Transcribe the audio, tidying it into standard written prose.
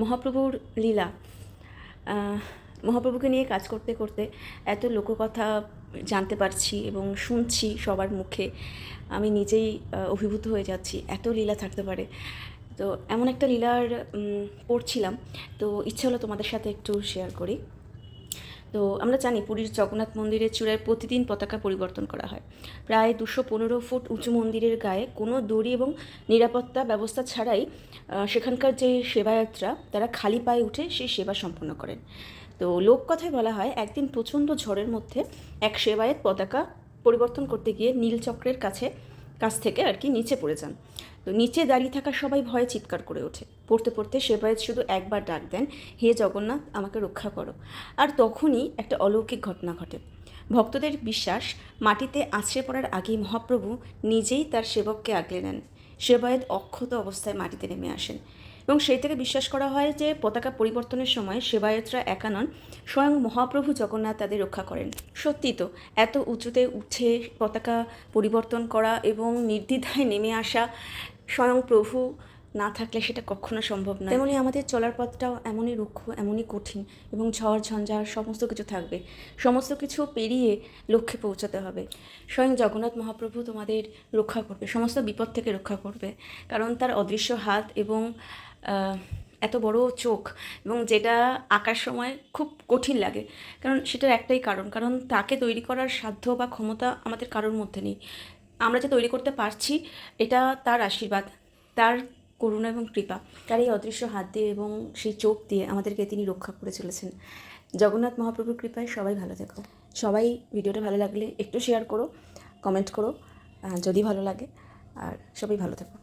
মহাপ্রভুর লীলা, মহাপ্রভুকে নিয়ে কাজ করতে করতে এত লোককথা জানতে পারছি এবং শুনছি সবার মুখে, আমি নিজেই অভিভূত হয়ে যাচ্ছি। এত লীলা থাকতে পারে। তো এমন একটা লীলার পড়ছিলাম, তো ইচ্ছে হলো তোমাদের সাথে একটু শেয়ার করি। তো আমরা জানি পুরীর জগন্নাথ মন্দিরের চূড়ায় প্রতিদিন পতাকা পরিবর্তন করা হয়। প্রায় 215 ফুট উঁচু মন্দিরের গায়ে কোনো দড়ি এবং নিরাপত্তা ব্যবস্থা ছাড়াই সেখানকার যে সেবায়াত্রা তারা খালি পায়ে উঠে সেই সেবা সম্পন্ন করেন। তো লোককথায় বলা হয়, একদিন প্রচণ্ড ঝড়ের মধ্যে এক সেবায়েত পতাকা পরিবর্তন করতে গিয়ে নীলচক্রের কাছ থেকে আর কি নিচে পড়ে যান। তো নিচে দাঁড়িয়ে থাকা সবাই ভয়ে চিৎকার করে ওঠে। পড়তে পড়তে সেবায়েত শুধু একবার ডাক দেন, হে জগন্নাথ, আমাকে রক্ষা করো। আর তখনই একটা অলৌকিক ঘটনা ঘটে। ভক্তদের বিশ্বাস, মাটিতে আছড়ে পড়ার আগেই মহাপ্রভু নিজেই তার সেবককে আগলে নেন। সেবায়েত অক্ষত অবস্থায় মাটিতে নেমে আসেন এবং সেই থেকে বিশ্বাস করা হয় যে পতাকা পরিবর্তনের সময় সেবায়েতরা একা নন, স্বয়ং মহাপ্রভু জগন্নাথ তাদের রক্ষা করেন। সত্যি তো, এত উঁচুতে উঠে পতাকা পরিবর্তন করা এবং নির্দ্বিধায় নেমে আসা, স্বয়ং প্রভু না থাকলে সেটা কখনো সম্ভব নয়। তেমনি আমাদের চলার পথটাও এমনই রুক্ষ, এমনই কঠিন এবং ঝড় ঝঞ্ঝার সমস্ত কিছু থাকবে। সমস্ত কিছু পেরিয়ে লক্ষ্যে পৌঁছাতে হবে। স্বয়ং জগন্নাথ মহাপ্রভু তোমাদের রক্ষা করবে, সমস্ত বিপদ থেকে রক্ষা করবে, কারণ তার অদৃশ্য হাত এবং এত বড় চোখ, এবং যেটা আঁকার সময় খুব কঠিন লাগে, কারণ সেটার একটাই কারণ তাকে তৈরি করার সাধ্য বা ক্ষমতা আমাদের কারোর মধ্যে নেই। আমরা যে তৈরি করতে পারছি, এটা তার আশীর্বাদ, তার করুণা এবং কৃপা। তার এই অদৃশ্য হাত দিয়ে এবং সেই চোখ দিয়ে আমাদেরকে তিনি রক্ষা করে চলেছেন। জগন্নাথ মহাপ্রভুর কৃপায় সবাই ভালো থেকো। সবাই ভিডিওটা ভালো লাগলে একটু শেয়ার করো, কমেন্ট করো যদি ভালো লাগে, আর সবাই ভালো থেকো।